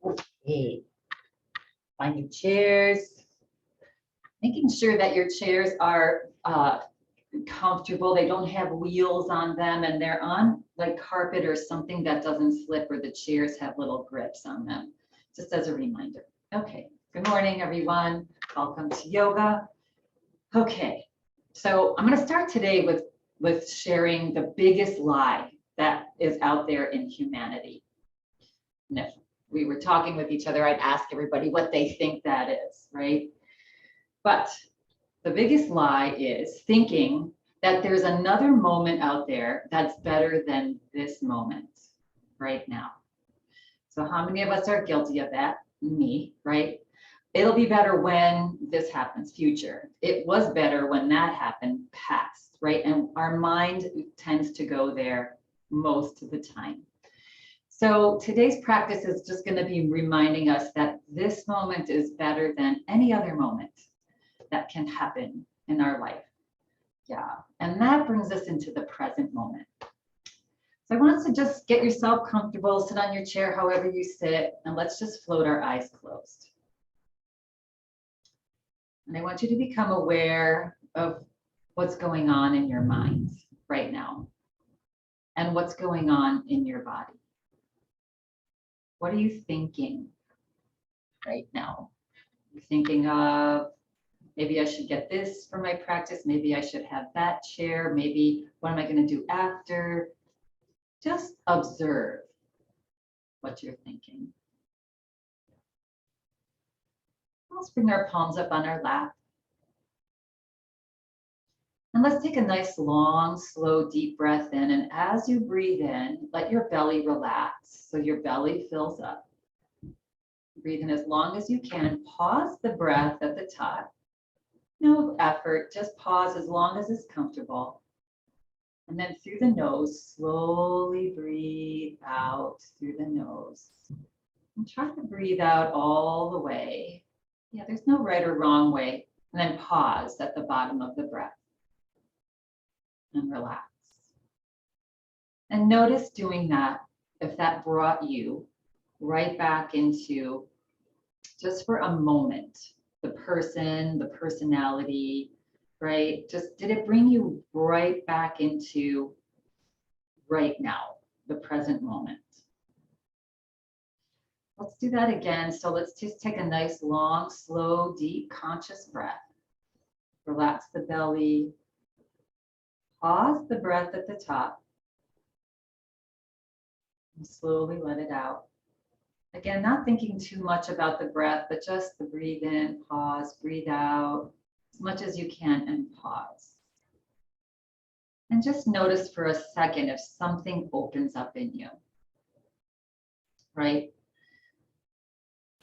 Okay. Find your chairs. Making sure that your chairs are comfortable. They don't have wheels on them and they're on like carpet or something that doesn't slip, or the chairs have little grips on them, just as a reminder. Okay, good morning, everyone. Welcome to yoga. Okay, so I'm going to start today with sharing the biggest lie that is out there in humanity. And if we were talking with each other, I'd ask everybody what they think that is, right? But the biggest lie is thinking that there's another moment out there that's better than this moment right now. So how many of us are guilty of that? Me, right? It'll be better when this happens, future. It was better when that happened, past, right? And our mind tends to go there most of the time. So today's practice is just going to be reminding us that this moment is better than any other moment that can happen in our life. Yeah, and that brings us into the present moment. So I want us to just get yourself comfortable, sit on your chair however you sit, and let's just float our eyes closed. And I want you to become aware of what's going on in your mind right now and what's going on in your body. What are you thinking right now? You're thinking of, maybe I should get this for my practice. Maybe I should have that chair. Maybe what am I going to do after? Just observe what you're thinking. Let's bring our palms up on our lap. And let's take a nice, long, slow, deep breath in. And as you breathe in, let your belly relax so your belly fills up. Breathe in as long as you can. Pause the breath at the top. No effort, just pause as long as it's comfortable. And then through the nose, slowly breathe out through the nose. And try to breathe out all the way. Yeah, there's no right or wrong way. And then pause at the bottom of the breath. And relax. And notice doing that, if that brought you right back into, just for a moment, the person, the personality, right? Just did it bring you right back into right now, the present moment? Let's do that again. So let's just take a nice, long, slow, deep, conscious breath. Relax the belly. Pause the breath at the top. And slowly let it out. Again, not thinking too much about the breath, but just the breathe in, pause, breathe out as much as you can, and pause. And just notice for a second if something opens up in you, right?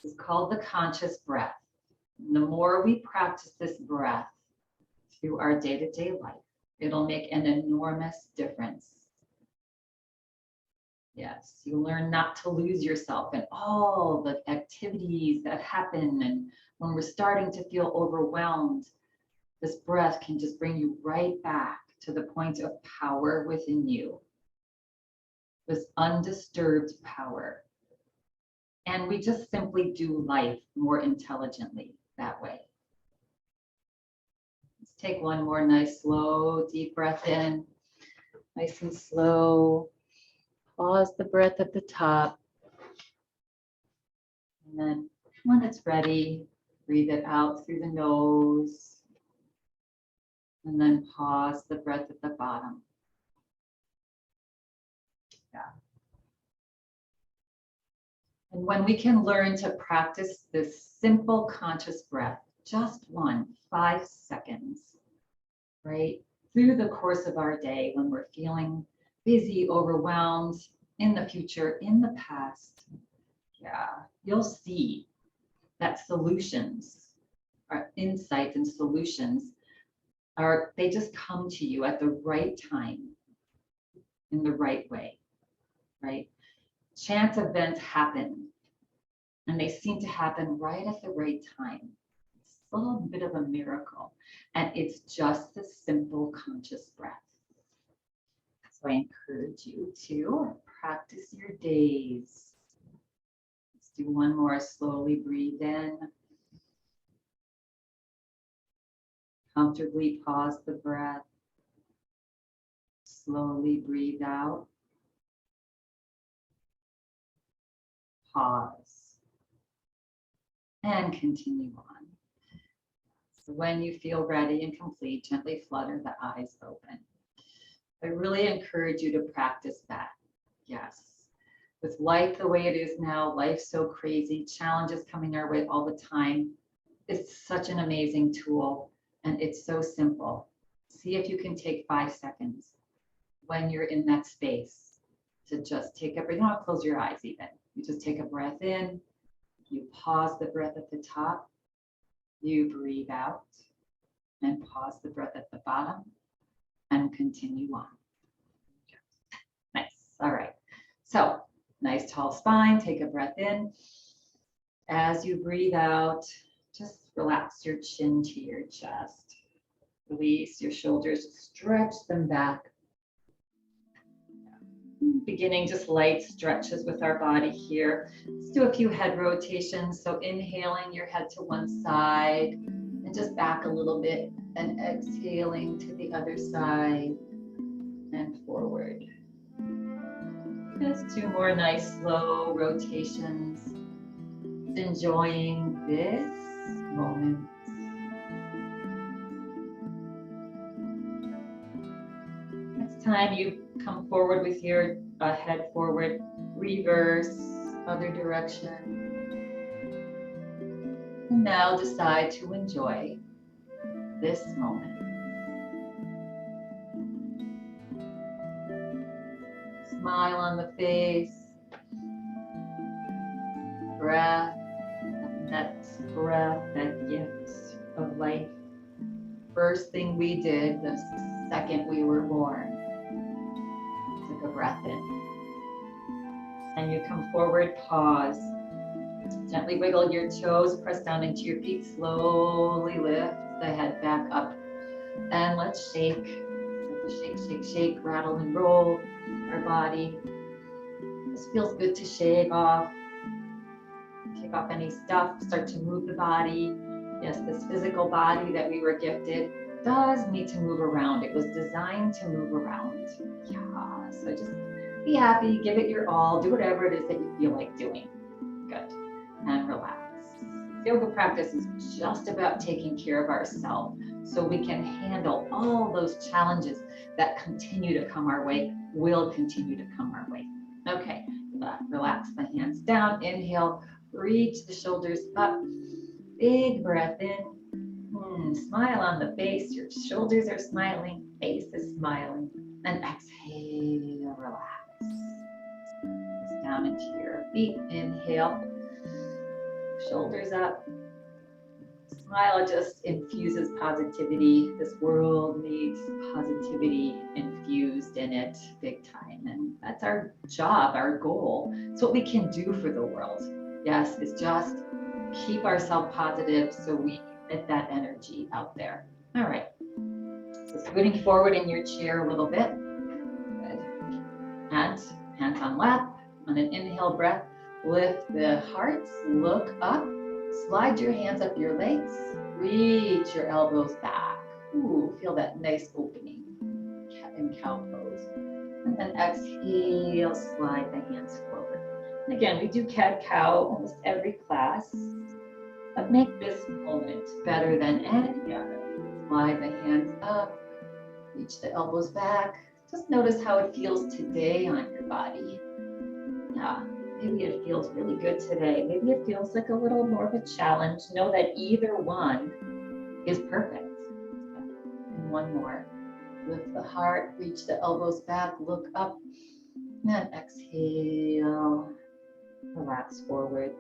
This is called the conscious breath. And the more we practice this breath through our day-to-day life, it'll make an enormous difference. Yes, you learn not to lose yourself in all the activities that happen. And when we're starting to feel overwhelmed, this breath can just bring you right back to the point of power within you. This undisturbed power. And we just simply do life more intelligently that way. Let's take one more nice, slow, deep breath in. Nice and slow. Pause the breath at the top. And then when it's ready, breathe it out through the nose. And then pause the breath at the bottom. Yeah. And when we can learn to practice this simple conscious breath, just 5 seconds, right? Through the course of our day, when we're feeling busy, overwhelmed, in the future, in the past, yeah, you'll see that solutions, or insights and solutions, they just come to you at the right time, in the right way, right? Chance events happen, and they seem to happen right at the right time. It's a little bit of a miracle, and it's just the simple conscious breath. So I encourage you to practice your days. Let's do one more. Slowly breathe in. Comfortably pause the breath. Slowly breathe out. Pause. And continue on. So when you feel ready and complete, gently flutter the eyes open. I really encourage you to practice that. Yes. With life the way it is now, life's so crazy, challenges coming our way all the time. It's such an amazing tool and it's so simple. See if you can take 5 seconds when you're in that space to just take a breath. You don't have to close your eyes even. You just take a breath in, you pause the breath at the top, you breathe out and pause the breath at the bottom and continue on. Nice. All right. So nice tall spine. Take a breath in. As you breathe out, just relax your chin to your chest. Release your shoulders, stretch them back. Beginning just light stretches with our body here. Let's do a few head rotations. So inhaling your head to one side and just back a little bit and exhaling to the other side and forward. Just 2 more nice slow rotations. Enjoying this moment. Next time you come forward with your head forward, reverse, other direction. And now decide to enjoy this moment. Smile on the face. Breath, that breath, that gift of life. First thing we did the second we were born. Took a breath in. And you come forward, pause. Gently wiggle your toes, press down into your feet, slowly lift the head back up. And let's shake. Shake, shake, shake, rattle and roll our body. This feels good to shake off. Take off any stuff, start to move the body. Yes, this physical body that we were gifted does need to move around. It was designed to move around. Yeah, so just be happy, give it your all, do whatever it is that you feel like doing. Good, and relax. Yoga practice is just about taking care of ourselves so we can handle all those challenges that continue to come our way, will continue to come our way. Okay, relax the hands down, inhale, reach the shoulders up, big breath in. Smile on the face, your shoulders are smiling, face is smiling, and exhale, relax. Press down into your feet, inhale, shoulders up. Smile just infuses positivity. This world needs positivity infused in it big time, and that's our job, our goal. It's what we can do for the world. Yes, it's just keep ourselves positive so we get that energy out there. All right. So scooting forward in your chair a little bit. Good. And hands on lap. On an inhale breath, lift the heart, look up, slide your hands up your legs, reach your elbows back. Ooh, feel that nice opening in cow pose. And then exhale, slide the hands forward. And again, we do cat-cow almost every class, but make this moment better than any other. Slide the hands up, reach the elbows back. Just notice how it feels today on your body. Yeah, maybe it feels really good today. Maybe it feels like a little more of a challenge. Know that either one is perfect. And one more. Lift the heart, reach the elbows back, look up, and exhale. Relax forward.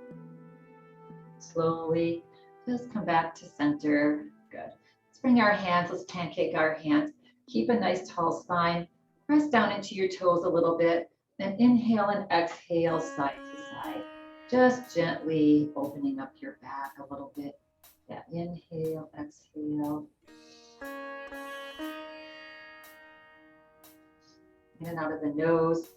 Slowly, just come back to center. Good. Let's bring our hands, let's pancake our hands. Keep a nice tall spine. Press down into your toes a little bit. Then inhale and exhale side to side. Just gently opening up your back a little bit. Yeah, inhale, exhale. In and out of the nose.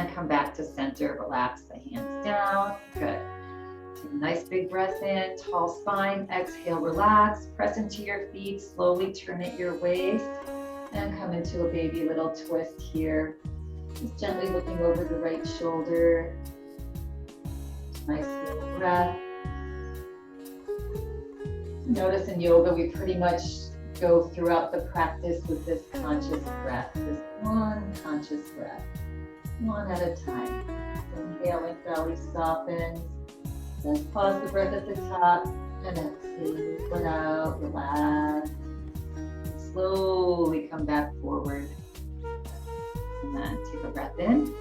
And come back to center, relax the hands down, good. Take a nice big breath in, tall spine, exhale, relax, press into your feet, slowly turn at your waist, and come into a baby little twist here. Just gently looking over the right shoulder. Nice little breath. Notice in yoga, we pretty much go throughout the practice with this conscious breath, this one conscious breath, one at a time. Inhaling, belly softens. Just pause the breath at the top and exhale, let out, relax. Slowly come back forward. And then take a breath in.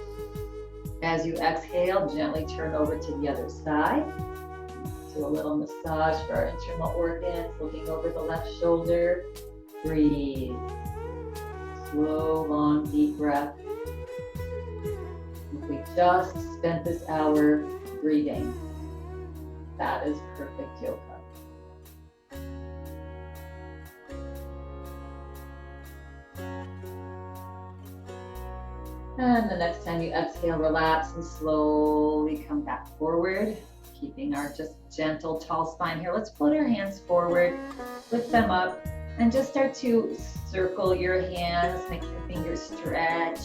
As you exhale, gently turn over to the other side. Do a little massage for our internal organs, looking over the left shoulder. Breathe. Slow, long, deep breath. We just spent this hour breathing. That is perfect yoga. And the next time you exhale, relax and slowly come back forward, keeping our just gentle, tall spine here. Let's float our hands forward, lift them up, and just start to circle your hands, make your fingers stretch.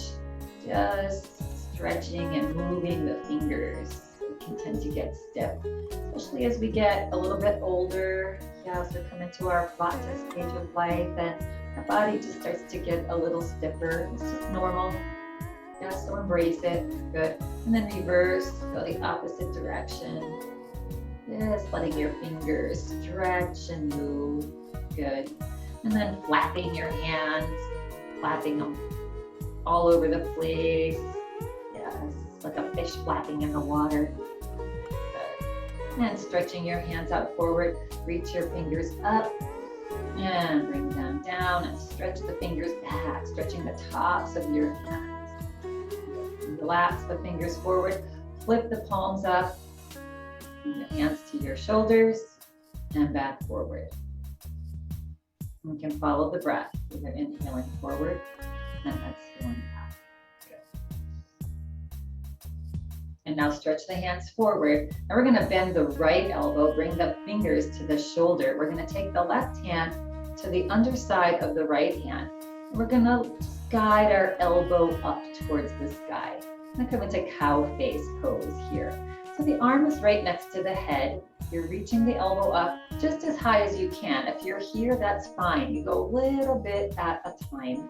Just stretching and moving the fingers. We can tend to get stiff, especially as we get a little bit older. Yeah, as we come into our Vata stage of life, and our body just starts to get a little stiffer. It's just normal. Yeah, so embrace it. Good. And then reverse, go the opposite direction. Just letting your fingers stretch and move. Good. And then flapping your hands, flapping them all over the place. Yes, like a fish flapping in the water. Good. And stretching your hands out forward. Reach your fingers up and bring them down and stretch the fingers back, stretching the tops of your hands. Relax the fingers forward, flip the palms up, bring the hands to your shoulders, and back forward. You can follow the breath, either inhaling forward and exhaling back. Good. And now stretch the hands forward. Now we're going to bend the right elbow, bring the fingers to the shoulder. We're going to take the left hand to the underside of the right hand. We're going to guide our elbow up towards the sky. I'm going to come into cow face pose here. So the arm is right next to the head. You're reaching the elbow up just as high as you can. If you're here, that's fine. You go a little bit at a time.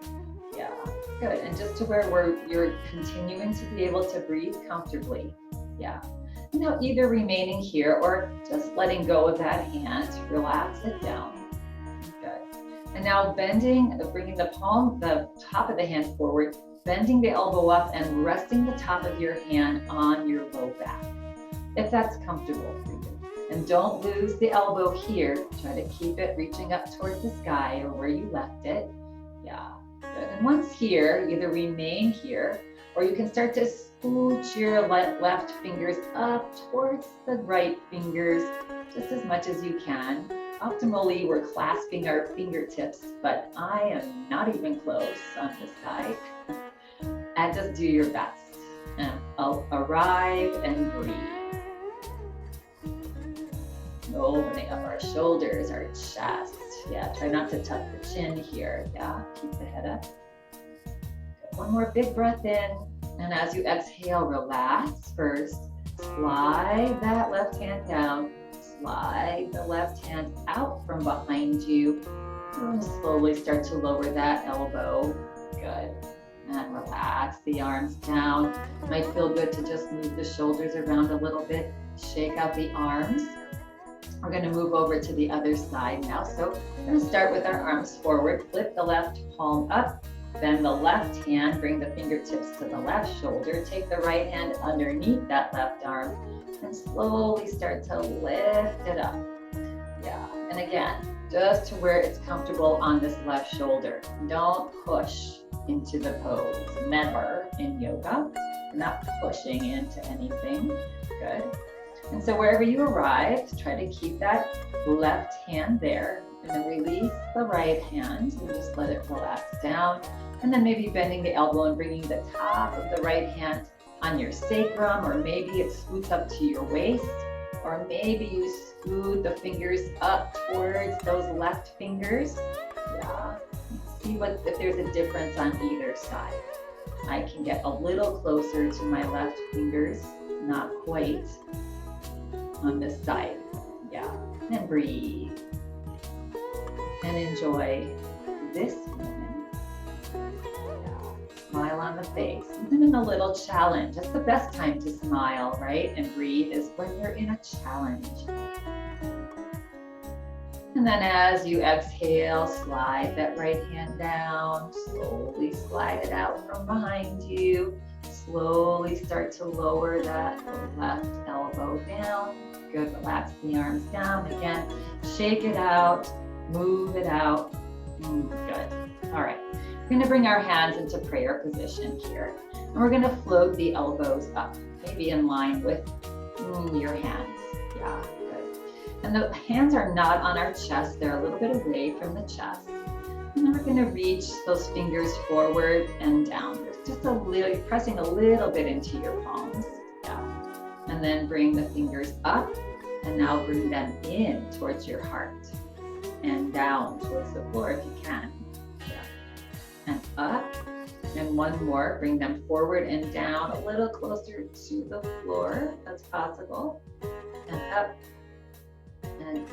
Yeah, good. And just to where you're continuing to be able to breathe comfortably. Yeah. Now either remaining here or just letting go of that hand. Relax it down. Good. And now bending, bringing the top of the hand forward, bending the elbow up and resting the top of your hand on your low back, if that's comfortable for you. And don't lose the elbow here. Try to keep it reaching up towards the sky or where you left it. Yeah, good. And once here, either remain here, or you can start to scooch your left fingers up towards the right fingers just as much as you can. Optimally, we're clasping our fingertips, but I am not even close on this side. And just do your best. I'll arrive and breathe. Opening up our shoulders, our chest. Yeah, try not to tuck the chin here. Yeah, keep the head up. Good. One more big breath in. And as you exhale, relax first. Slide that left hand down. Slide the left hand out from behind you. And slowly start to lower that elbow. Good. And relax the arms down. It might feel good to just move the shoulders around a little bit. Shake out the arms. We're going to move over to the other side now. So we're going to start with our arms forward. Flip the left palm up. Bend the left hand. Bring the fingertips to the left shoulder. Take the right hand underneath that left arm. And slowly start to lift it up. Yeah. And again, just to where it's comfortable on this left shoulder. Don't push into the pose. Never in yoga. You're not pushing into anything. Good. And so wherever you arrive, try to keep that left hand there. And then release the right hand and just let it relax down. And then maybe bending the elbow and bringing the top of the right hand on your sacrum, or maybe it scoots up to your waist, or maybe you scoot the fingers up towards those left fingers. Yeah, see if there's a difference on either side. I can get a little closer to my left fingers, not quite on this side. Yeah, and breathe and enjoy this moment. Yeah. Smile on the face, even in a little challenge. That's the best time to smile, right? And breathe is when you're in a challenge. And then as you exhale, slide that right hand down, slowly slide it out from behind you. Slowly start to lower that left elbow down. Good, relax the arms down. Again, shake it out, move it out. Good. All right, we're gonna bring our hands into prayer position here. And we're gonna float the elbows up, maybe in line with your hands. Yeah. And the hands are not on our chest, they're a little bit away from the chest. And then we're gonna reach those fingers forward and down. Just a little, pressing a little bit into your palms. Yeah. And then bring the fingers up, and now bring them in towards your heart. And down towards the floor if you can. Yeah. And up, and one more, bring them forward and down, a little closer to the floor if that's possible. And up. And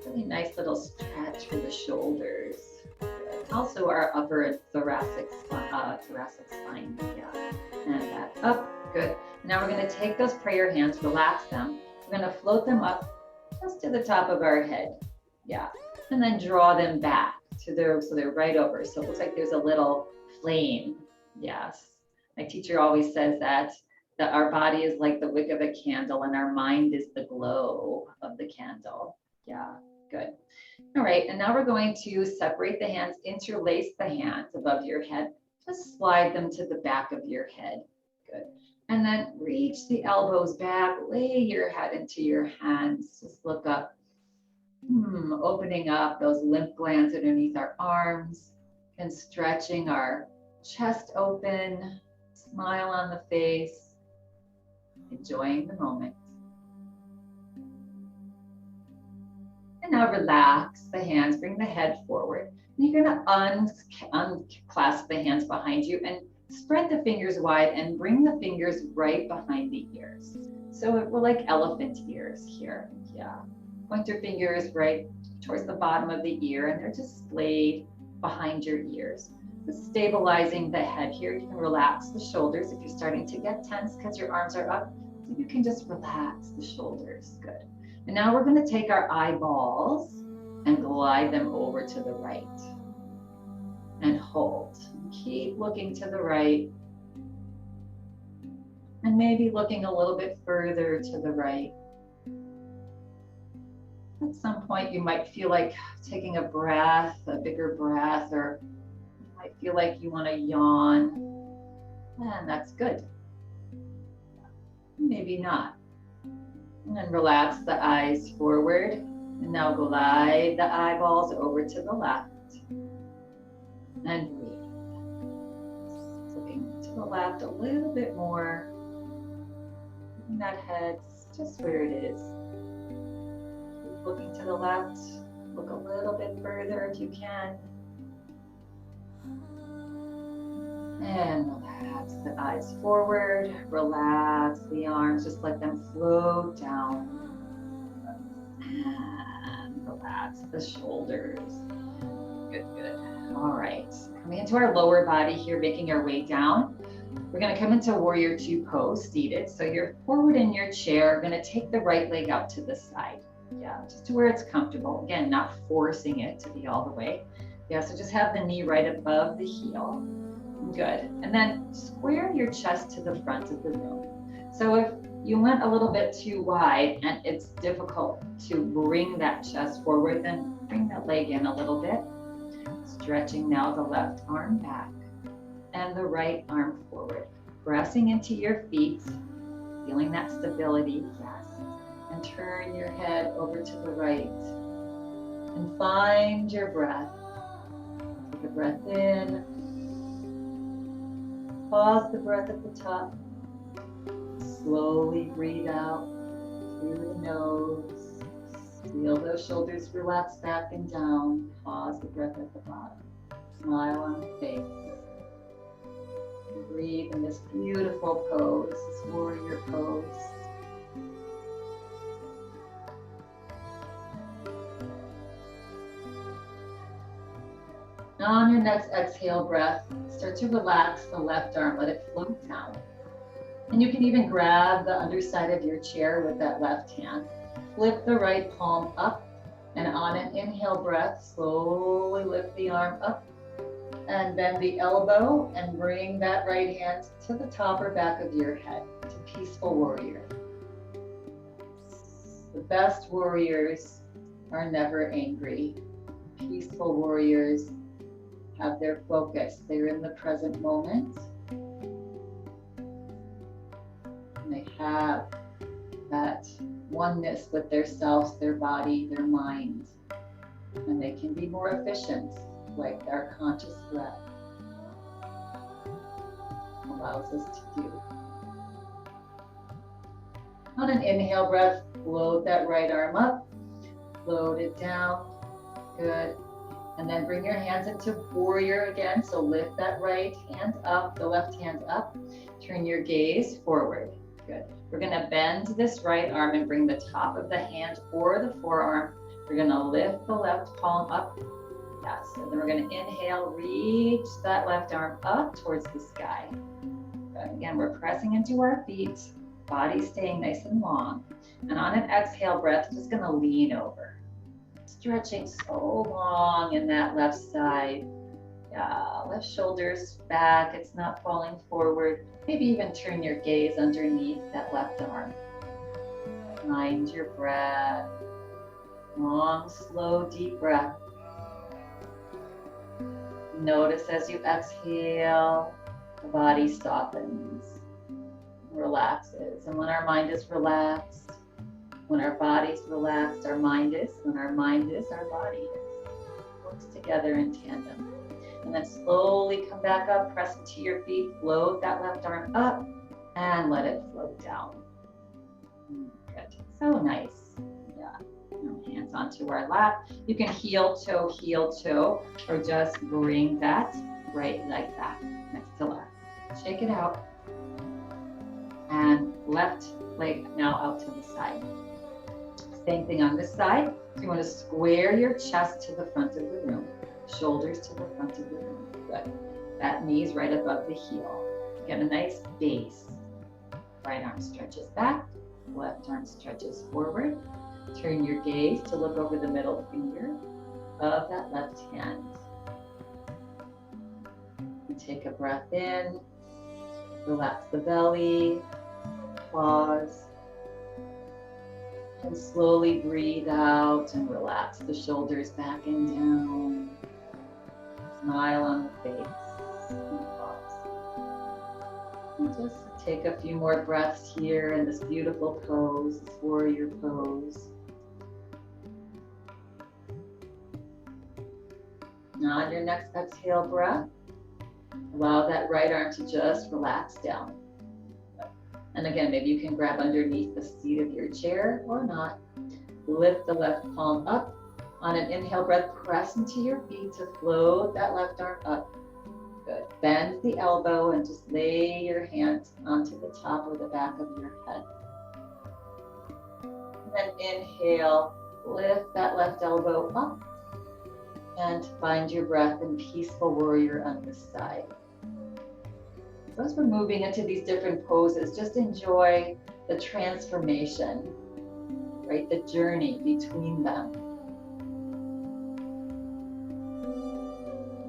really nice little stretch for the shoulders. Good. Also our upper thoracic spine. Yeah. And back up. Good. Now we're going to take those prayer hands, relax them. We're going to float them up just to the top of our head. Yeah. And then draw them back to so they're right over. So it looks like there's a little flame. Yes. My teacher always says that our body is like the wick of a candle and our mind is the glow of the candle. Yeah, good. All right, and now we're going to separate the hands, interlace the hands above your head. Just slide them to the back of your head. Good. And then reach the elbows back, lay your head into your hands. Just look up, opening up those lymph glands underneath our arms and stretching our chest open, smile on the face. Enjoying the moment. And now relax the hands, bring the head forward. And you're going to unclasp the hands behind you and spread the fingers wide and bring the fingers right behind the ears. So we're like elephant ears here. Yeah. Pointer fingers right towards the bottom of the ear, and they're just splayed behind your ears. Just stabilizing the head here. You can relax the shoulders if you're starting to get tense because your arms are up. So you can just relax the shoulders. Good. And now we're going to take our eyeballs and glide them over to the right. And hold. Keep looking to the right. And maybe looking a little bit further to the right. At some point you might feel like taking a breath, a bigger breath, or you might feel like you want to yawn. And that's good. Maybe not. And then relax the eyes forward. And now glide the eyeballs over to the left. And breathe. Looking to the left a little bit more. And that head just where it is. Keep looking to the left. Look a little bit further if you can. And relax the eyes forward, relax the arms, just let them float down. And relax the shoulders. Good, good. All right, coming into our lower body here, making our way down. We're gonna come into warrior two pose, seated. So you're forward in your chair, gonna take the right leg out to the side. Yeah, just to where it's comfortable. Again, not forcing it to be all the way. Yeah, so just have the knee right above the heel. Good. And then square your chest to the front of the room. So if you went a little bit too wide and it's difficult to bring that chest forward, then bring that leg in a little bit. Stretching now the left arm back and the right arm forward. Pressing into your feet, feeling that stability, yes. And turn your head over to the right. And find your breath. Take a breath in. Pause the breath at the top slowly breathe out through the nose. Feel those shoulders relax back and down. Pause the breath at the bottom. Smile on the face. Breathe in this beautiful pose, this warrior pose. Now on your next exhale breath, start to relax the left arm, let it float down. And you can even grab the underside of your chair with that left hand. Flip the right palm up, and on an inhale breath, slowly lift the arm up and bend the elbow and bring that right hand to the top or back of your head to peaceful warrior. The best warriors are never angry. Peaceful warriors have their focus. They're in the present moment. And they have that oneness with their selves, their body, their mind. And they can be more efficient, like our conscious breath allows us to do. On an inhale breath, float that right arm up, float it down, good. And then bring your hands into warrior again. So lift that right hand up, the left hand up. Turn your gaze forward. Good. We're gonna bend this right arm and bring the top of the hand or the forearm. We're gonna lift the left palm up. Yes, and then we're gonna inhale, reach that left arm up towards the sky. Good. Again, we're pressing into our feet, body staying nice and long. And on an exhale breath, just gonna lean over. Stretching so long in that left side. Yeah, left shoulders back, it's not falling forward. Maybe even turn your gaze underneath that left arm. Find your breath. Long, slow, deep breath. Notice as you exhale, the body softens, relaxes. And when our mind is relaxed, when our body's relaxed, our mind is. When our mind is, our body is. Works together in tandem. And then slowly come back up, press into your feet, float that left arm up, and let it float down. Good. So nice. Yeah. Hands onto our lap. You can heel toe, or just bring that right leg back next to left. Shake it out. And left leg now out to the side. Same thing on this side. So you want to square your chest to the front of the room, shoulders to the front of the room. Good. That knee's right above the heel. Get a nice base. Right arm stretches back, left arm stretches forward. Turn your gaze to look over the middle finger of that left hand. And take a breath in, relax the belly, pause. And slowly breathe out and relax the shoulders back and down. Smile on the face and pause. And just take a few more breaths here in this beautiful pose, this warrior pose. Now on your next exhale breath, allow that right arm to just relax down. And again, maybe you can grab underneath the seat of your chair or not. Lift the left palm up. On an inhale breath, press into your feet to float that left arm up. Good. Bend the elbow and just lay your hand onto the top or the back of your head. And then inhale, lift that left elbow up and find your breath in peaceful warrior on this side. So as we're moving into these different poses, just enjoy the transformation, right? The journey between them.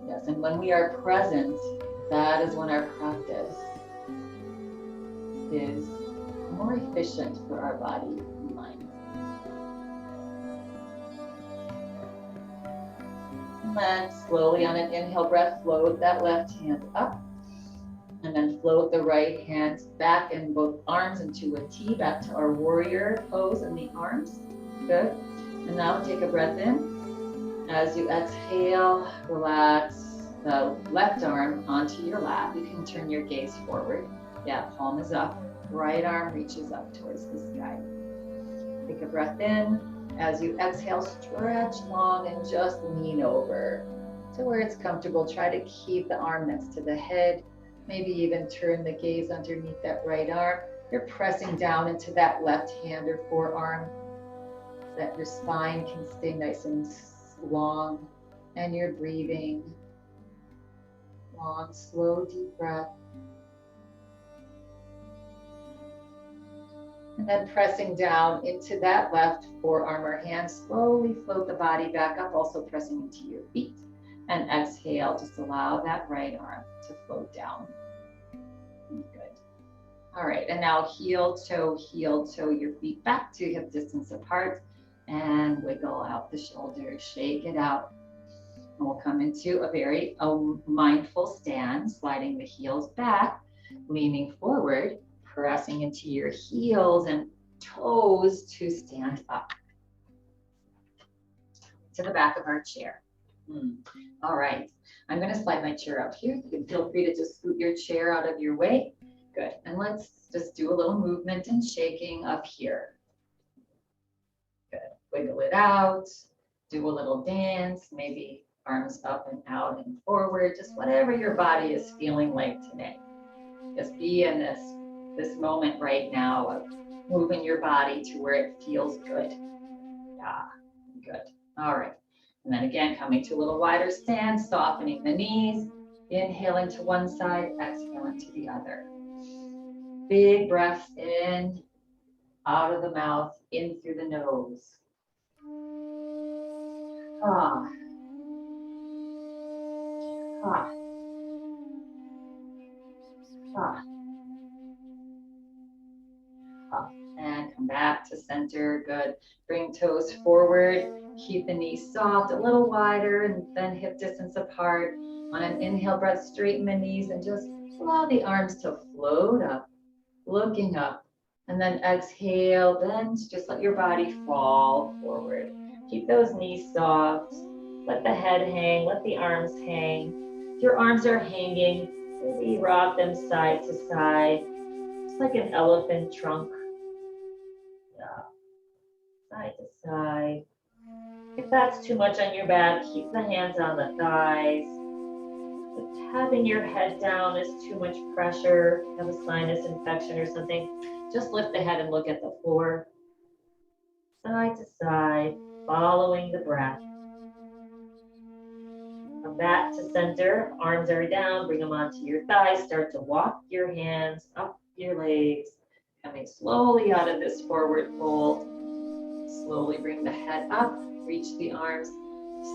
Yes, and when we are present, that is when our practice is more efficient for our body and mind. And then slowly on an inhale breath, float that left hand up. And then float the right hand back in both arms into a T, back to our warrior pose in the arms. Good. And now take a breath in. As you exhale, relax the left arm onto your lap. You can turn your gaze forward. Yeah, palm is up. Right arm reaches up towards the sky. Take a breath in. As you exhale, stretch long and just lean over to where it's comfortable. Try to keep the arm next to the head. Maybe even turn the gaze underneath that right arm. You're pressing down into that left hand or forearm so that your spine can stay nice and long. And you're breathing. Long, slow, deep breath. And then pressing down into that left forearm or hand, slowly float the body back up, also pressing into your feet. And exhale, just allow that right arm to float down. Good. All right, and now heel, toe, your feet back to hip distance apart, and wiggle out the shoulders, shake it out. And we'll come into a very mindful stand, sliding the heels back, leaning forward, pressing into your heels and toes to stand up to the back of our chair. All right, I'm going to slide my chair up here. You can feel free to just scoot your chair out of your way. Good, and let's just do a little movement and shaking up here. Good, wiggle it out, do a little dance, maybe arms up and out and forward, just whatever your body is feeling like today. Just be in this moment right now of moving your body to where it feels good. Yeah, good. All right. And then again, coming to a little wider stand, softening the knees, inhaling to one side, exhaling to the other. Big breaths in, out of the mouth, in through the nose. Ah. Ah. Ah. Ah. And come back to center. Good. Bring toes forward. Keep the knees soft, a little wider, and then hip distance apart. On an inhale breath, straighten the knees and just allow the arms to float up, looking up. And then exhale, bend, just let your body fall forward. Keep those knees soft. Let the head hang, let the arms hang. If your arms are hanging, maybe rock them side to side, just like an elephant trunk. Yeah, side to side. If that's too much on your back, keep the hands on the thighs. If having your head down is too much pressure, have a sinus infection or something, just lift the head and look at the floor. Side to side, following the breath. Come back to center, arms are down, bring them onto your thighs, start to walk your hands up your legs, coming slowly out of this forward fold. Slowly bring the head up, reach the arms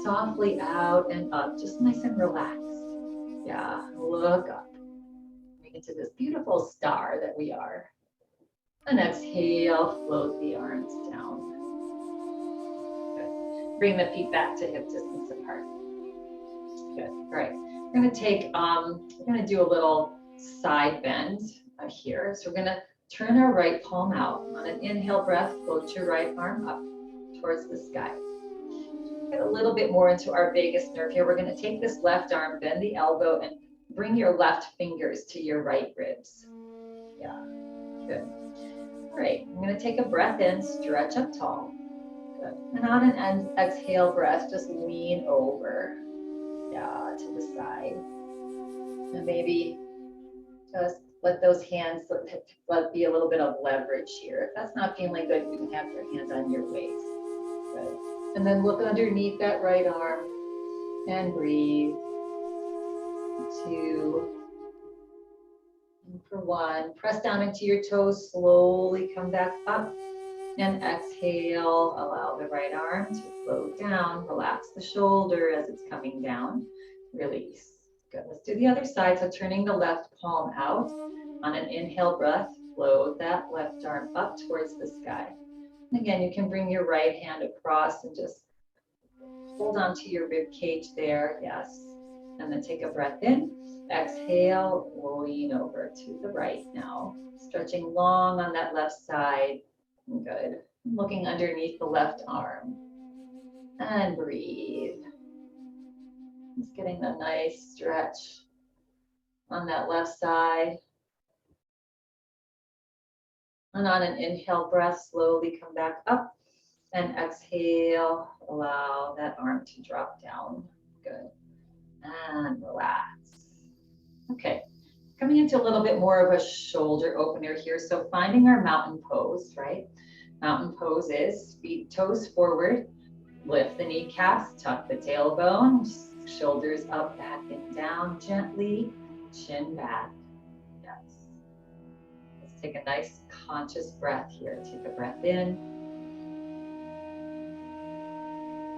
softly out and up, just nice and relaxed. Yeah, look up. Make it to this beautiful star that we are. And exhale, float the arms down. Good. Bring the feet back to hip distance apart. Good. All right. We're going to take, we're going to do a little side bend here. So we're going to turn our right palm out. On an inhale breath, float your right arm up towards the sky. Get a little bit more into our vagus nerve here. We're going to take this left arm, bend the elbow, and bring your left fingers to your right ribs. Yeah, good. All right, I'm going to take a breath in, stretch up tall. Good. And on an exhale breath, just lean over. Yeah, to the side. And maybe just let those hands, let be a little bit of leverage here. If that's not feeling good, you can have your hands on your waist. Good. And then look underneath that right arm and breathe. 2. And for 1. Press down into your toes, slowly come back up. And exhale, allow the right arm to float down. Relax the shoulder as it's coming down. Release. Good. Let's do the other side. So turning the left palm out. On an inhale breath, float that left arm up towards the sky. And again, you can bring your right hand across and just hold on to your rib cage there. Yes. And then take a breath in. Exhale, lean over to the right now. Stretching long on that left side. Good. Looking underneath the left arm. And breathe. Just getting a nice stretch on that left side. And on an inhale breath, slowly come back up. And exhale, allow that arm to drop down. Good. And relax. Okay. Coming into a little bit more of a shoulder opener here. So finding our mountain pose, right? Mountain pose is feet, toes forward, lift the kneecaps, tuck the tailbone, shoulders up, back and down gently, chin back. Yes. Let's take a nice conscious breath here. Take a breath in.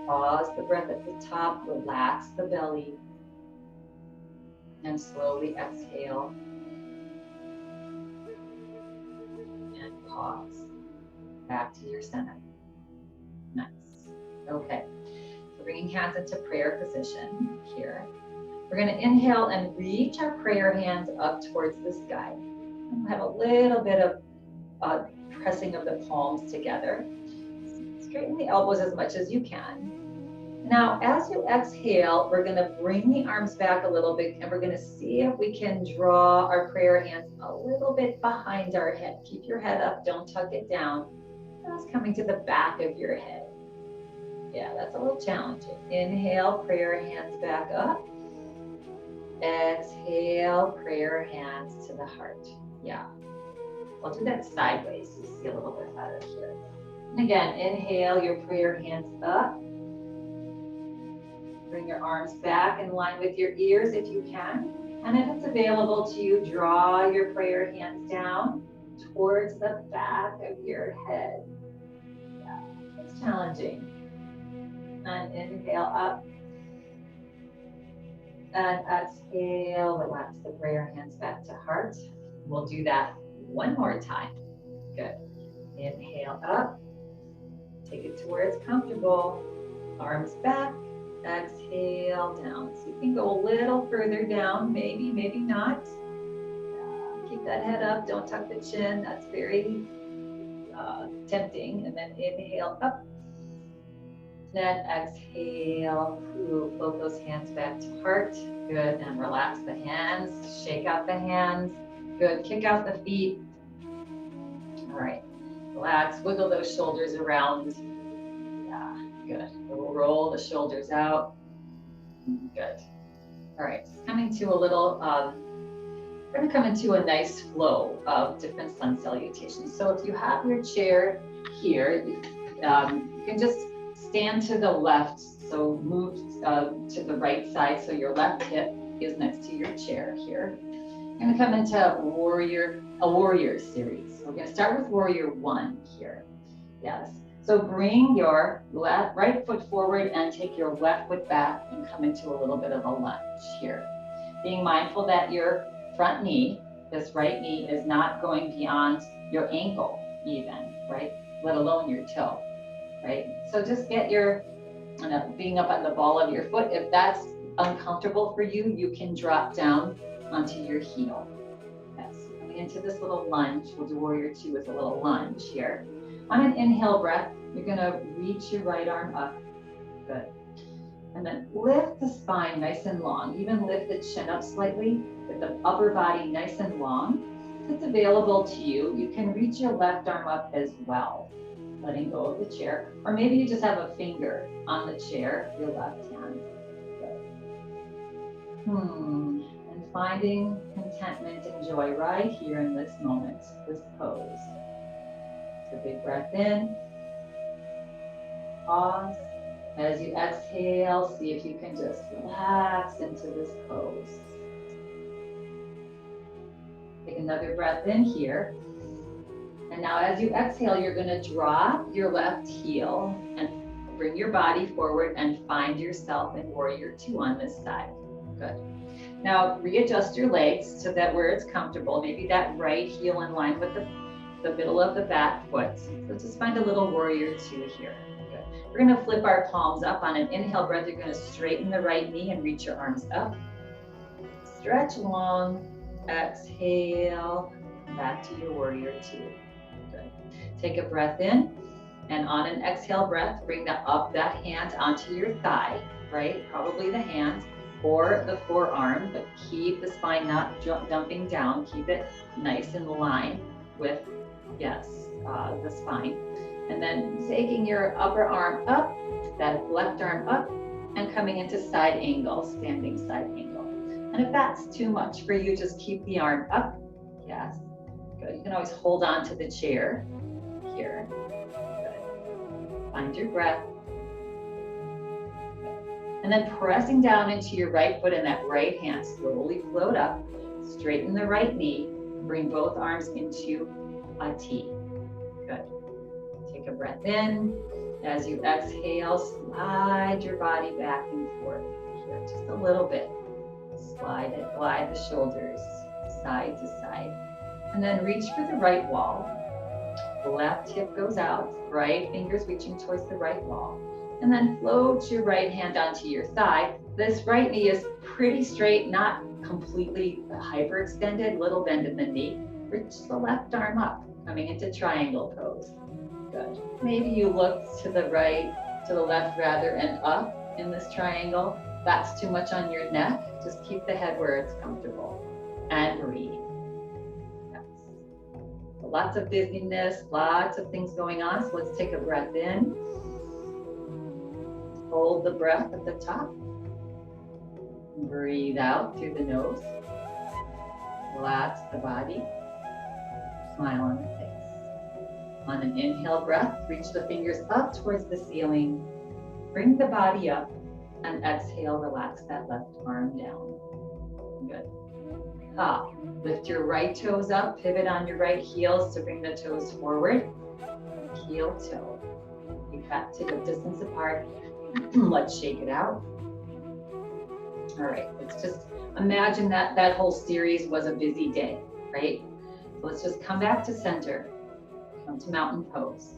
Pause the breath at the top, relax the belly, and slowly exhale. And pause. Back to your center. Nice. Okay. So bringing hands into prayer position here. We're going to inhale and reach our prayer hands up towards the sky. And have a little bit of pressing of the palms together. Straighten the elbows as much as you can. Now, as you exhale, we're going to bring the arms back a little bit and we're going to see if we can draw our prayer hands a little bit behind our head. Keep your head up, don't tuck it down. That's coming to the back of your head. Yeah, that's a little challenging. Inhale, prayer hands back up. Exhale, prayer hands to the heart. Yeah. I'll do that sideways to see a little bit better here. And again, inhale your prayer hands up. Bring your arms back in line with your ears if you can. And if it's available to you, draw your prayer hands down towards the back of your head. Yeah, it's challenging. And inhale up. And exhale, relax the prayer hands back to heart. We'll do that one more time. Good. Inhale up. Take it to where it's comfortable. Arms back. Exhale down. So you can go a little further down, maybe, maybe not. Keep that head up. Don't tuck the chin. That's very tempting. And then inhale up. Then exhale, float those hands back to heart. Good, and relax the hands, shake out the hands. Good, kick out the feet. All right, relax, wiggle those shoulders around. Yeah, good. We'll roll the shoulders out. Good. All right, coming to a little, we're gonna come into a nice flow of different sun salutations. So if you have your chair here, you can just stand to the left, so move to the right side, so your left hip is next to your chair here. You're going to come into a warrior series. We're going to start with warrior 1 here. Yes. So bring your right foot forward and take your left foot back and come into a little bit of a lunge here. Being mindful that your front knee, this right knee, is not going beyond your ankle even, right? Let alone your toe. Right? So just get your, being up on the ball of your foot. If that's uncomfortable for you, you can drop down onto your heel. Yes, coming into this little lunge. We'll do warrior 2 with a little lunge here. On an inhale breath, you're gonna reach your right arm up. Good. And then lift the spine nice and long. Even lift the chin up slightly, with the upper body nice and long. If it's available to you, you can reach your left arm up as well. Letting go of the chair, or maybe you just have a finger on the chair, your left hand. Good. And finding contentment and joy right here in this moment, this pose. So big breath in, pause. As you exhale, see if you can just relax into this pose. Take another breath in here. And now as you exhale, you're going to drop your left heel and bring your body forward and find yourself in warrior 2 on this side. Good. Now readjust your legs so that where it's comfortable, maybe that right heel in line with the middle of the back foot. So just find a little warrior 2 here. Good. We're going to flip our palms up. On an inhale breath, you're going to straighten the right knee and reach your arms up. Stretch long. Exhale. Back to your warrior 2. Good. Take a breath in, and on an exhale breath, bring that hand onto your thigh, right? Probably the hand or the forearm, but keep the spine not dumping down. Keep it nice in line with Yes, the spine. And then taking your upper arm up, that left arm up, and coming into side angle, standing side angle. And if that's too much for you, just keep the arm up. Yes, good. You can always hold on to the chair here. Good. Find your breath. And then pressing down into your right foot and that right hand, slowly float up, straighten the right knee, bring both arms into a T. Good. Take a breath in. As you exhale, slide your body back and forth here, just a little bit. Slide it, glide the shoulders side to side. And then reach for the right wall. The left hip goes out, right fingers reaching towards the right wall. And then float your right hand onto your thigh. This right knee is pretty straight, not completely hyperextended, little bend in the knee. Reach the left arm up, coming into triangle pose. Good. Maybe you look to the right, to the left rather, and up in this triangle. That's too much on your neck. Just keep the head where it's comfortable. And breathe. Yes. Lots of busyness, lots of things going on. So let's take a breath in. Hold the breath at the top. Breathe out through the nose. Relax the body. Smile on the face. On an inhale breath, reach the fingers up towards the ceiling. Bring the body up, and exhale, relax that left arm down. Good. Lift your right toes up, pivot on your right heels to bring the toes forward. Heel toe. You cut to the distance apart. Let's shake it out. All right, let's just imagine that whole series was a busy day, right? So let's just come back to center. Come to mountain pose.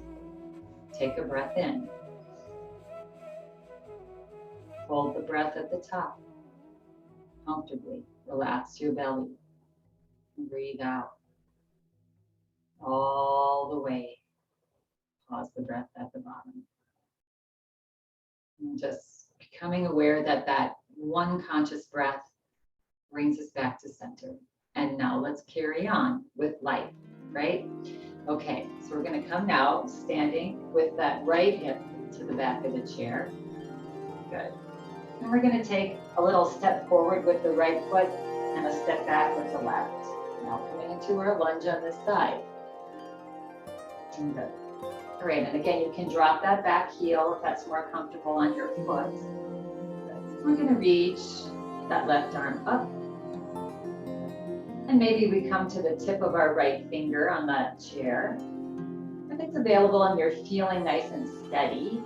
Take a breath in. Hold the breath at the top. Comfortably relax your belly. And breathe out. All the way. Pause the breath at the bottom. And just becoming aware that that one conscious breath brings us back to center. And now let's carry on with life, right? Okay, so we're going to come now standing with that right hip to the back of the chair. Good. And we're going to take a little step forward with the right foot and a step back with the left. Now coming into our lunge on this side. And good. All right, and again, you can drop that back heel if that's more comfortable on your foot. We're going to reach that left arm up. And maybe we come to the tip of our right finger on that chair. If it's available and you're feeling nice and steady,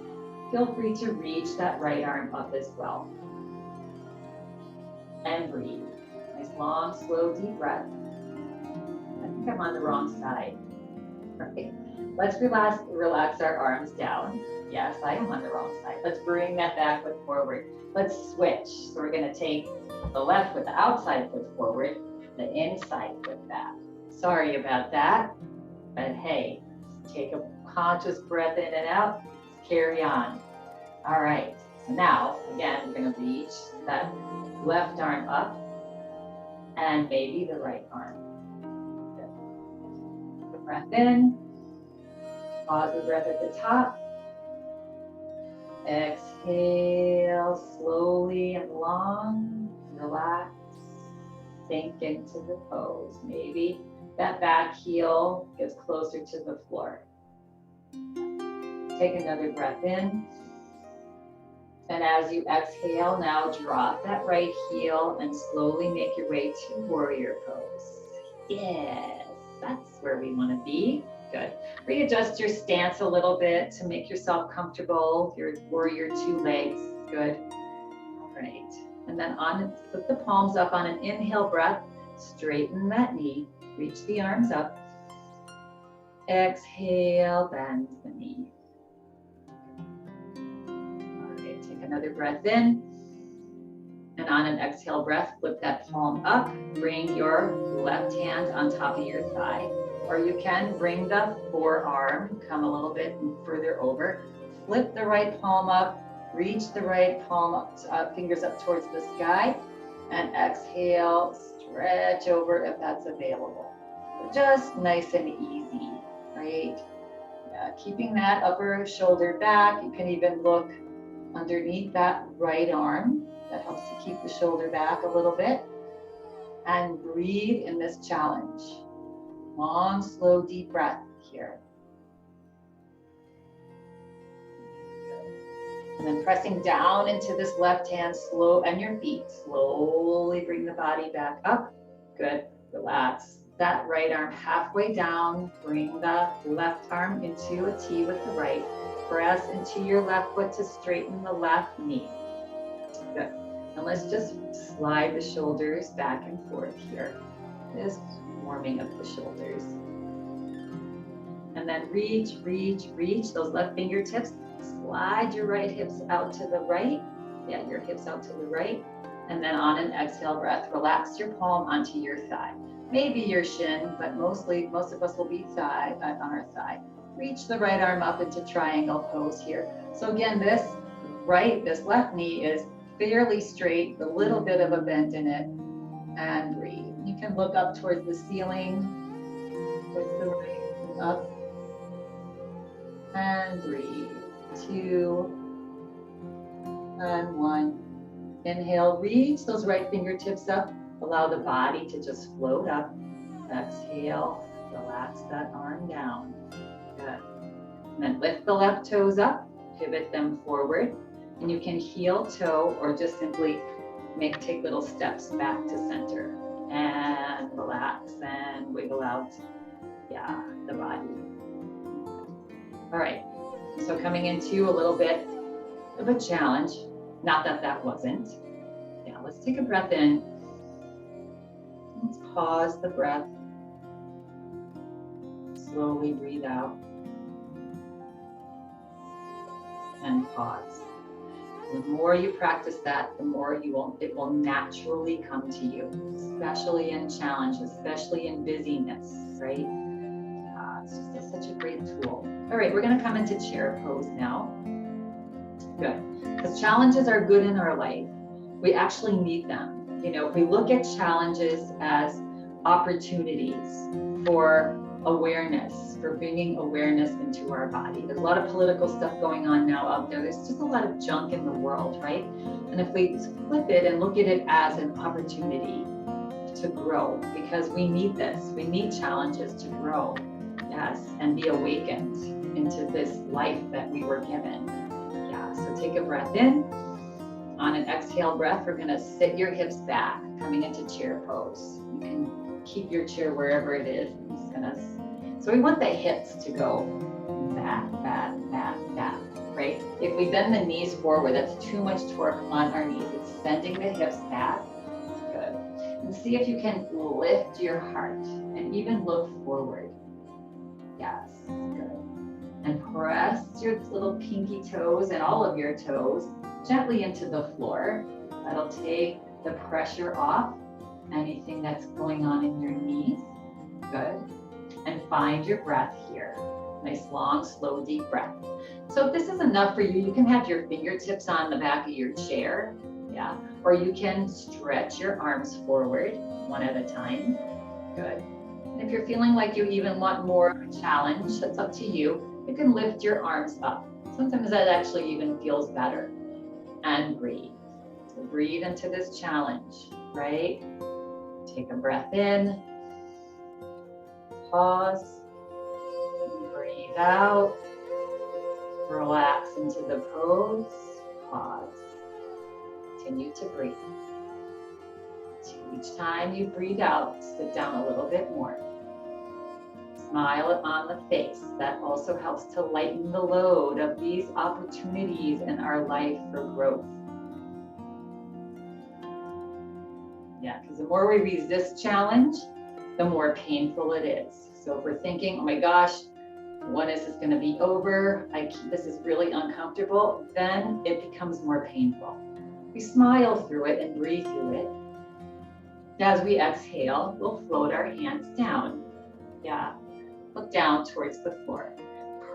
feel free to reach that right arm up as well. And breathe. Nice, long, slow, deep breath. I think I'm on the wrong side. Right. Let's relax our arms down. Yes, I am on the wrong side. Let's bring that back foot forward. Let's switch. So we're going to take the left with the outside foot forward, the inside foot back. Sorry about that, but hey, take a conscious breath in and out. Carry on. All right. So now, again, we're going to reach that left arm up and maybe the right arm. Good. Take a breath in. Pause the breath at the top. Exhale slowly and long. Relax. Sink into the pose. Maybe that back heel gets closer to the floor. Take another breath in. And as you exhale, now drop that right heel and slowly make your way to warrior pose. Yes, that's where we want to be. Good. Readjust your stance a little bit to make yourself comfortable. Your warrior two legs. Good. All right. And then put the palms up on an inhale breath. Straighten that knee. Reach the arms up. Exhale, bend the knee. All right. Take another breath in. And on an exhale breath, flip that palm up. Bring your left hand on top of your thigh. Or you can bring the forearm, come a little bit further over. Flip the right palm up, reach the right palm up, fingers up towards the sky, and exhale, stretch over if that's available. Just nice and easy. right? Yeah, keeping that upper shoulder back. You can even look underneath that right arm. That helps to keep the shoulder back a little bit. And breathe in this challenge. Long, slow, deep breath here. And then pressing down into this left hand slow and your feet. Slowly bring the body back up. Good. Relax that right arm halfway down. Bring the left arm into a T with the right. Press into your left foot to straighten the left knee. Good. And let's just slide the shoulders back and forth here. Just warming up the shoulders. And then reach, reach, reach. Those left fingertips. Slide your right hips out to the right. Yeah, your hips out to the right. And then on an exhale breath, relax your palm onto your thigh. Maybe your shin, but most of us will be thigh on our thigh. Reach the right arm up into triangle pose here. So again, this left knee is fairly straight, a little bit of a bend in it. And breathe. You can look up towards the ceiling, towards the right, up. And breathe. 2 and 1. Inhale, reach those right fingertips up. Allow the body to just float up. Exhale, relax that arm down. Good. And then lift the left toes up, pivot them forward. And you can heel toe or just simply take little steps back to center. And relax and wiggle out, the body. All right, so coming into a little bit of a challenge. Not that that wasn't. Yeah, let's take a breath in. Let's pause the breath. Slowly breathe out. And pause. The more you practice that, the more it will naturally come to you, especially in challenge, especially in busyness, right? It's just such a great tool. All right, we're gonna come into chair pose now. Good, because challenges are good in our life. We actually need them. You know, if we look at challenges as opportunities for awareness, for bringing awareness into our body. There's a lot of political stuff going on now out there. There's just a lot of junk in the world, right? And if we flip it and look at it as an opportunity to grow, because we need this, we need challenges to grow, yes, and be awakened into this life that we were given. Yeah, so take a breath in. On an exhale breath, we're gonna sit your hips back, coming into chair pose. You can keep your chair wherever it is. So we want the hips to go back, back, back, back, right? If we bend the knees forward, that's too much torque on our knees. It's bending the hips back. Good. And see if you can lift your heart and even look forward. Yes, good. And press your little pinky toes and all of your toes gently into the floor. That'll take the pressure off anything that's going on in your knees. Good. And find your breath here. Nice, long, slow, deep breath. So if this is enough for you, you can have your fingertips on the back of your chair. Yeah. Or you can stretch your arms forward one at a time. Good. And if you're feeling like you even want more of a challenge, that's up to you. You can lift your arms up. Sometimes that actually even feels better. And breathe. So breathe into this challenge, right? Take a breath in. Pause. Breathe out. Relax into the pose. Pause. Continue to breathe. Each time you breathe out, sit down a little bit more. Smile on the face. That also helps to lighten the load of these opportunities in our life for growth. Yeah, because the more we resist challenge, the more painful it is. So if we're thinking, oh my gosh, when is this going to be over? This is really uncomfortable, then it becomes more painful. We smile through it and breathe through it. As we exhale, we'll float our hands down. Yeah, look down towards the floor.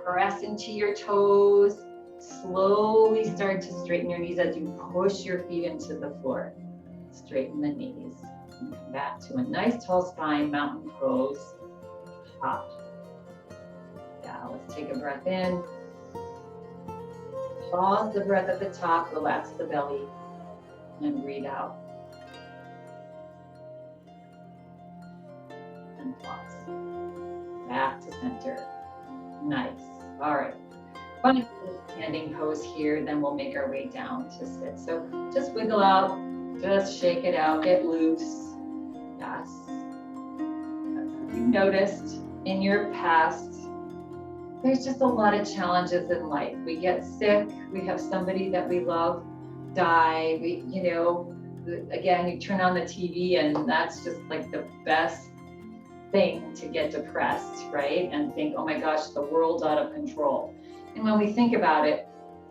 Press into your toes. Slowly start to straighten your knees as you push your feet into the floor. Straighten the knees. And come back to a nice tall spine, mountain pose. Hop. Yeah, let's take a breath in. Pause the breath at the top, relax the belly, and breathe out. And pause. Back to center. Nice. All right. Find a standing pose here, then we'll make our way down to sit. So just wiggle out, just shake it out, get loose. Yes. You noticed in your past, there's just a lot of challenges in life. We get sick, we have somebody that we love die, again, you turn on the TV and that's just like the best thing to get depressed, right? And think, oh my gosh, the world's out of control. And when we think about it,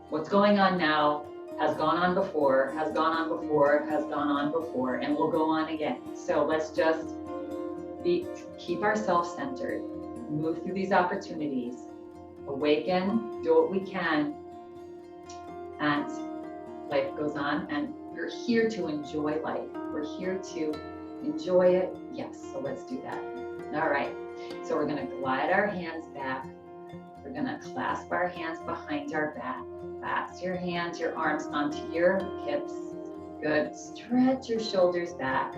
what's going on now has gone on before, has gone on before, has gone on before, and will go on again. So let's just keep ourselves centered, move through these opportunities, awaken, do what we can, and life goes on, and we're here to enjoy life. We're here to enjoy it. Yes, so let's do that. All right, so we're gonna glide our hands back. We're gonna clasp our hands behind our back. Clasp your hands, your arms onto your hips. Good, stretch your shoulders back.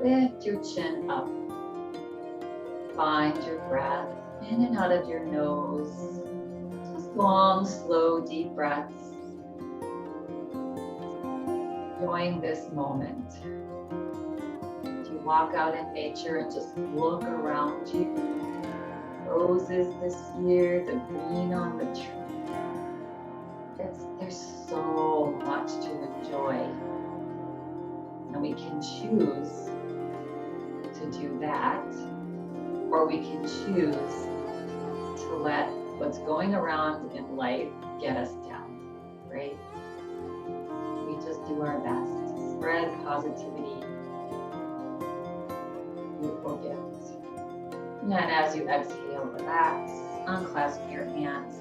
Lift your chin up. Find your breath in and out of your nose. Just long, slow, deep breaths. Enjoying this moment. You walk out in nature and just look around you. Roses this year, the green on the tree. There's so much to enjoy. And we can choose to do that, or we can choose to let what's going around in life get us down, right? We just do our best to spread positivity. Beautiful gift. And then as you exhale, relax, unclasp your hands,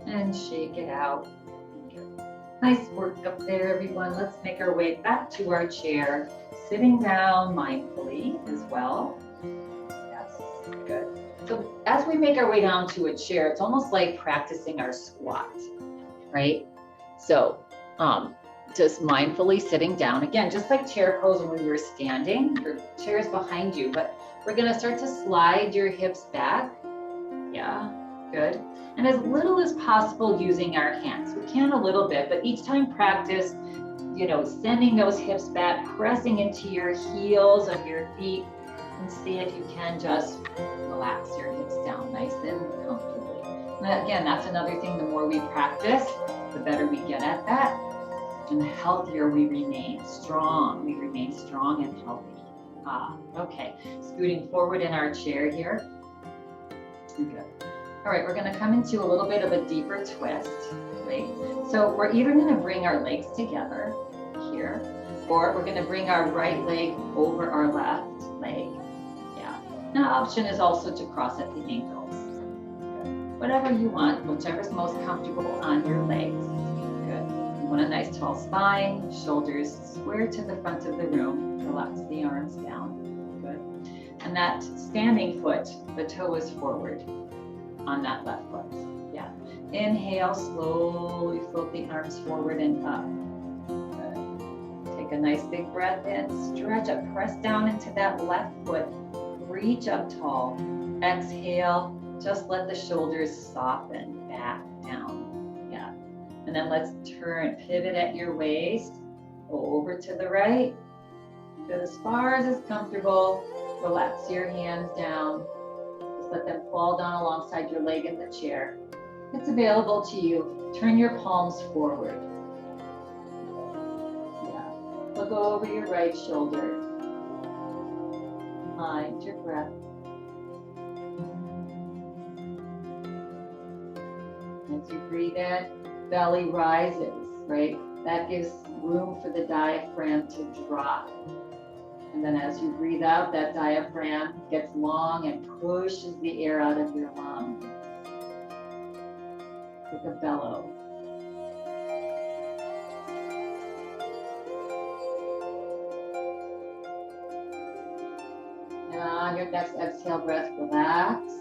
and shake it out. Nice work up there, everyone. Let's make our way back to our chair, sitting down mindfully as well. Yes, good. So as we make our way down to a chair, it's almost like practicing our squat, right? So just mindfully sitting down. Again, just like chair pose when we were standing, your chair is behind you, but we're gonna start to slide your hips back. Yeah, good. And as little as possible using our hands. We can a little bit, but each time practice, sending those hips back, pressing into your heels of your feet, and see if you can just relax your hips down nice and comfortably. And again, that's another thing, the more we practice, the better we get at that, and the healthier we remain strong. We remain strong and healthy. Okay, scooting forward in our chair here. Good. All right, we're gonna come into a little bit of a deeper twist, right? So we're either gonna bring our legs together here, or we're gonna bring our right leg over our left leg. Yeah. Now, option is also to cross at the ankles. Good. Whatever you want, whichever's most comfortable on your legs. Good. You want a nice tall spine, shoulders square to the front of the room. Relax the arms down. Good. And that standing foot, the toe is forward on that left foot. Yeah. Inhale, slowly float the arms forward and up. Good. Take a nice big breath in, stretch up, press down into that left foot, reach up tall. Exhale, just let the shoulders soften back down. Yeah. And then let's turn, pivot at your waist, go over to the right. Go as far as is comfortable. Relax your hands down. Just let them fall down alongside your leg in the chair. If it's available to you, turn your palms forward. Yeah. Look over your right shoulder. Find your breath. As you breathe in, belly rises, right? That gives room for the diaphragm to drop. And then as you breathe out, that diaphragm gets long and pushes the air out of your lungs. Like a bellow. And on your next exhale breath, relax.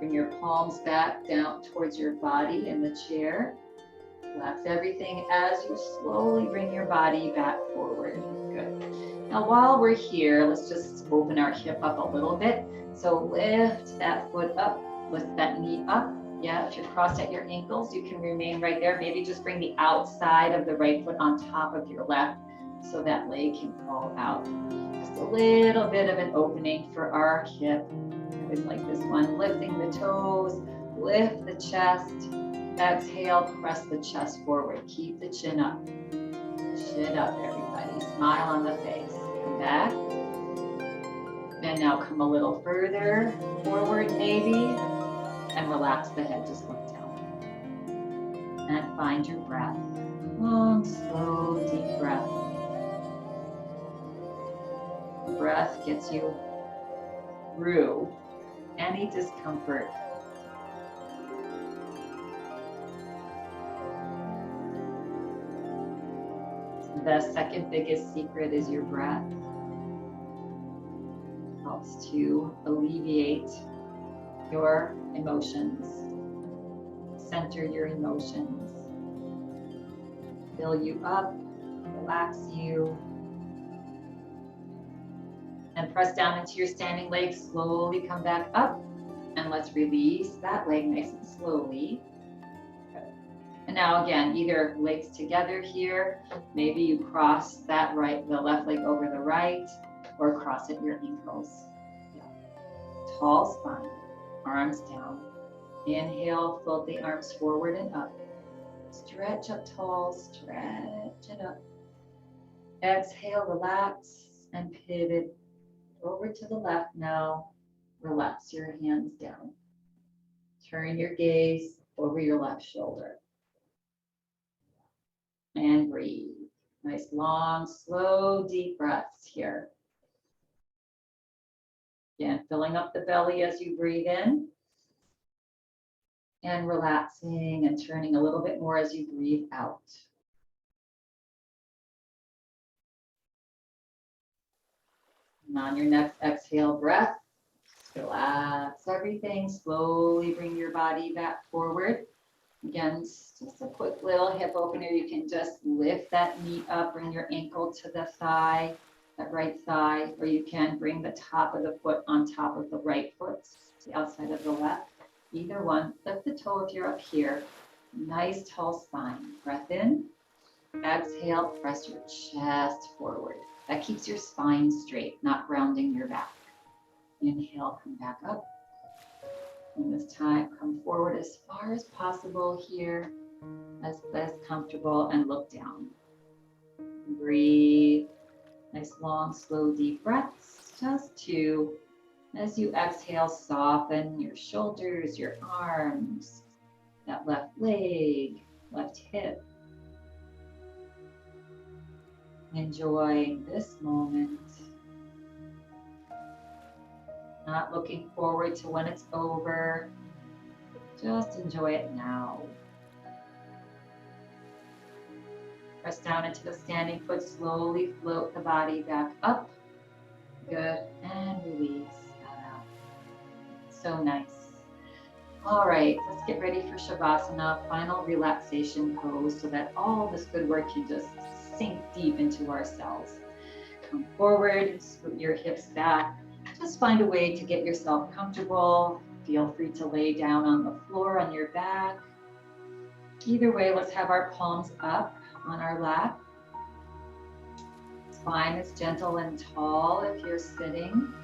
Bring your palms back down towards your body in the chair. Relax everything as you slowly bring your body back forward. Good. Now while we're here, let's just open our hip up a little bit. So lift that foot up, lift that knee up. Yeah, if you're crossed at your ankles, you can remain right there. Maybe just bring the outside of the right foot on top of your left so that leg can fall out. Just a little bit of an opening for our hip. I always like this one. Lifting the toes, lift the chest. Exhale, press the chest forward. Keep the chin up. Chin up, everybody. Smile on the face. Come back. And now come a little further forward, maybe. And relax the head. Just look down. And find your breath. Long, slow, deep breath. Breath gets you through any discomfort. The second biggest secret is your breath. It helps to alleviate your emotions, center your emotions, fill you up, relax you, and press down into your standing leg. Slowly come back up, and let's release that leg nice and slowly. And now again, either legs together here, maybe you cross the left leg over the right, or cross at your ankles. Yeah. Tall spine, arms down. Inhale, float the arms forward and up. Stretch up tall, stretch it up. Exhale, relax and pivot over to the left now. Relax your hands down. Turn your gaze over your left shoulder. And breathe. Nice, long, slow, deep breaths here. Again, filling up the belly as you breathe in. And relaxing and turning a little bit more as you breathe out. And on your next exhale breath, relax everything. Slowly bring your body back forward. Again, just a quick little hip opener. You can just lift that knee up, bring your ankle to the thigh, that right thigh, or you can bring the top of the foot on top of the right foot, the outside of the left. Either one. Lift the toe if you're up here. Nice tall spine. Breath in. Exhale, press your chest forward. That keeps your spine straight, not grounding your back. Inhale, come back up. And this time, come forward as far as possible here, as best comfortable, and look down. Breathe. Nice, long, slow, deep breaths. Just two. As you exhale, soften your shoulders, your arms, that left leg, left hip. Enjoying this moment. Not looking forward to when it's over. Just enjoy it now. Press down into the standing foot. Slowly float the body back up. Good. And release that out. So nice. All right, let's get ready for Shavasana, final relaxation pose, so that all this good work can just sink deep into ourselves. Come forward, scoot your hips back. Just find a way to get yourself comfortable. Feel free to lay down on the floor on your back. Either way, let's have our palms up on our lap. Spine is gentle and tall if you're sitting.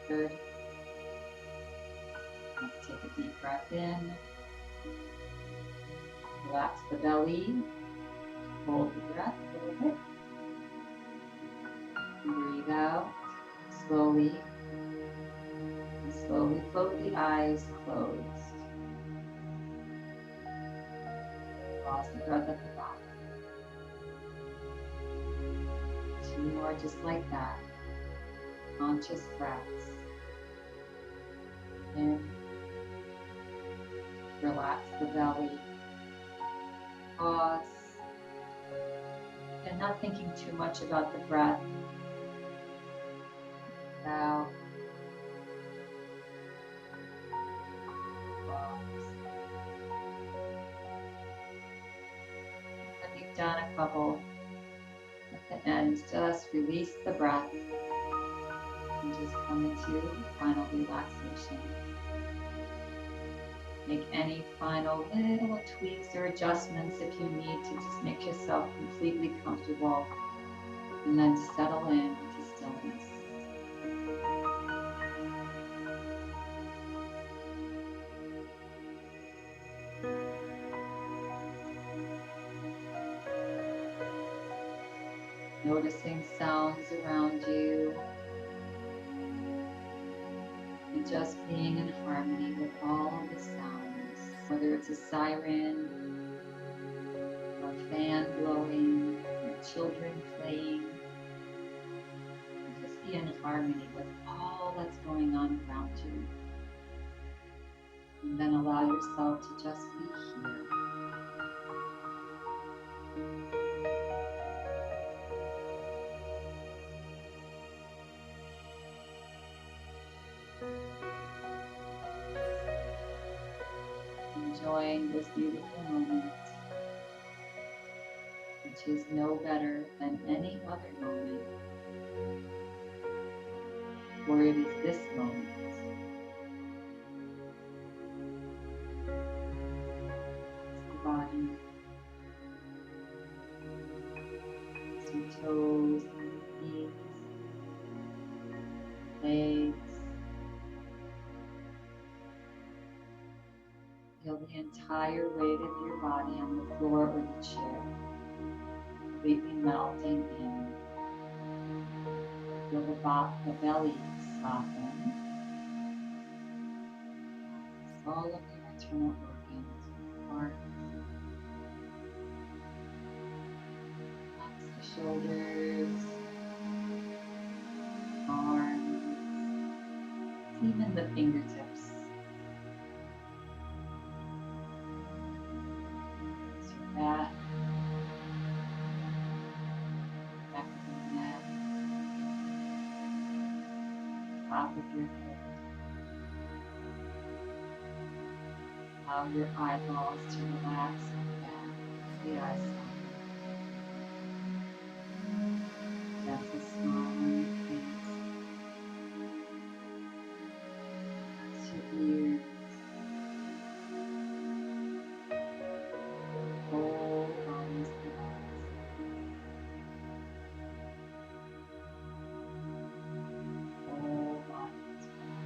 Good. Let's take a deep breath in. Relax the belly. Hold the breath a little bit. Breathe out slowly. And slowly float the eyes closed. Pause the breath at the bottom. Two more just like that. Conscious breaths. In. Relax the belly. Pause. And not thinking too much about the breath. Out. pause. When you've done a couple, at the end, just release the breath and just come into final relaxation. Make any final little tweaks or adjustments if you need to just make yourself completely comfortable, and then settle into stillness. Noticing sounds around you and just being in harmony with all of the sounds, whether it's a siren, or a fan blowing, or children playing. Just be in harmony with all that's going on around you. And then allow yourself to just be here. Enjoying this beautiful moment, which is no better than any other moment, for it is this moment. The body, your toes, knees, legs. Feel the entire weight of your body on the floor or the chair, completely melting in. Feel the belly soften. All of your internal organs, heart, relax the shoulders, arms, even the fingertips. Relax your back, back of your neck, top of your head. Allow your eyeballs to relax and back, the eyes soft. Gentle smile on your face. Relax your ears. Whole bodies relax. Whole bodies relax.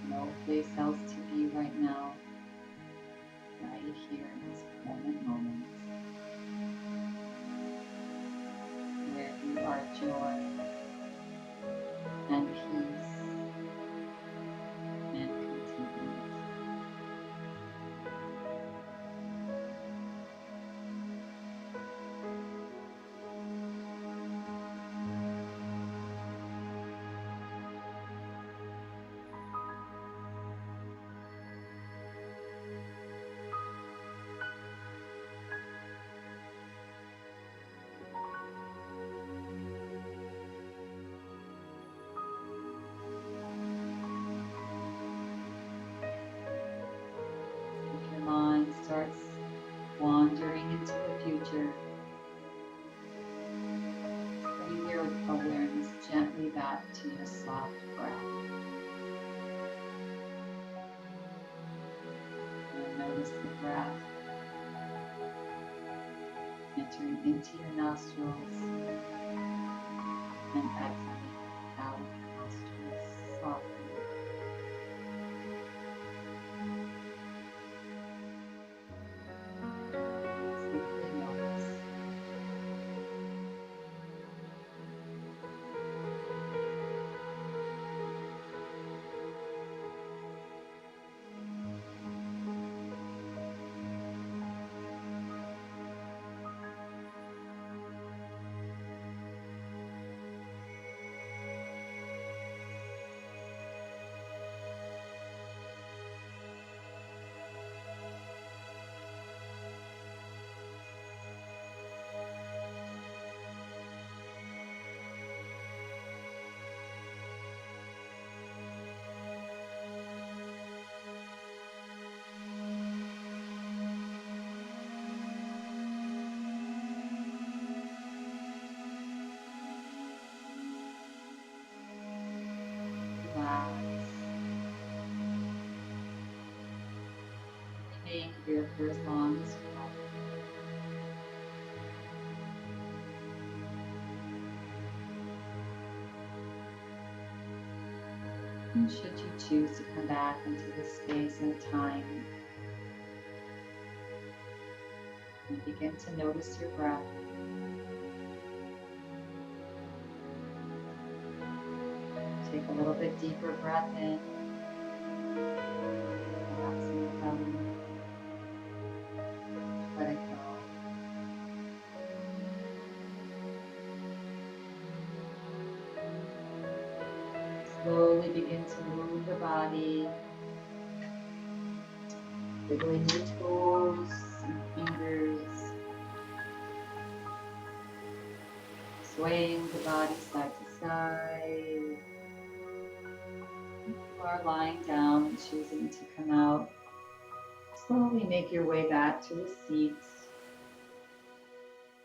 No place else to be right now. Right here in this present moment, where you are joy and peace and contentment. If your mind starts wandering into the future, bring your awareness gently back to your soft breath. And notice the breath entering into your nostrils and exhaling out of your nostrils softly. Simply notice. being here for as long as you like. And should you choose to come back into this space and time, and begin to notice your breath. Take a little bit deeper breath in, relaxing the belly. Let it go. Slowly begin to move the body, wiggling your toes and fingers, swaying the body side to side. If you are lying down and choosing to come out, slowly make your way back to a seat.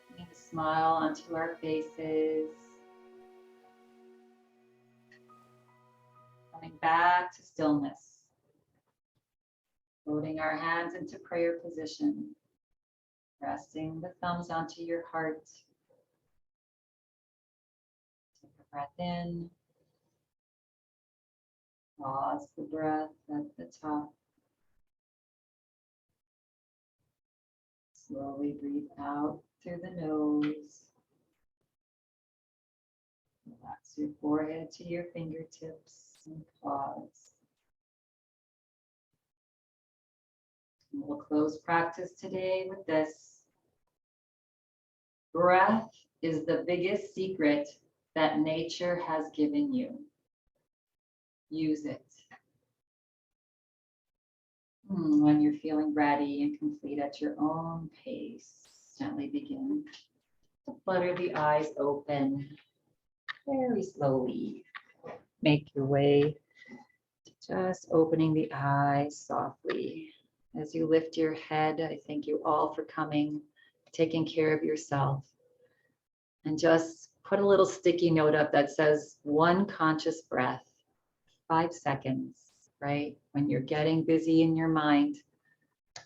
Bring a smile onto our faces. Coming back to stillness. Loading our hands into prayer position. Resting the thumbs onto your heart. Take a breath in. Pause the breath at the top. Slowly breathe out through the nose. Relax your forehead to your fingertips and pause. And we'll close practice today with this. Breath is the biggest secret that nature has given you. Use it. When you're feeling ready and complete at your own pace, gently begin to flutter the eyes open. Very slowly. Make your way to just opening the eyes softly. As you lift your head, I thank you all for coming, taking care of yourself. And just put a little sticky note up that says 1 conscious breath, 5 seconds, right? When you're getting busy in your mind,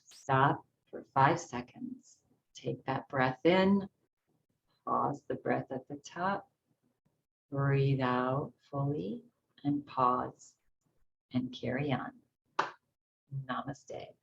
stop for 5 seconds. Take that breath in, pause the breath at the top, breathe out fully, and pause and carry on. Namaste.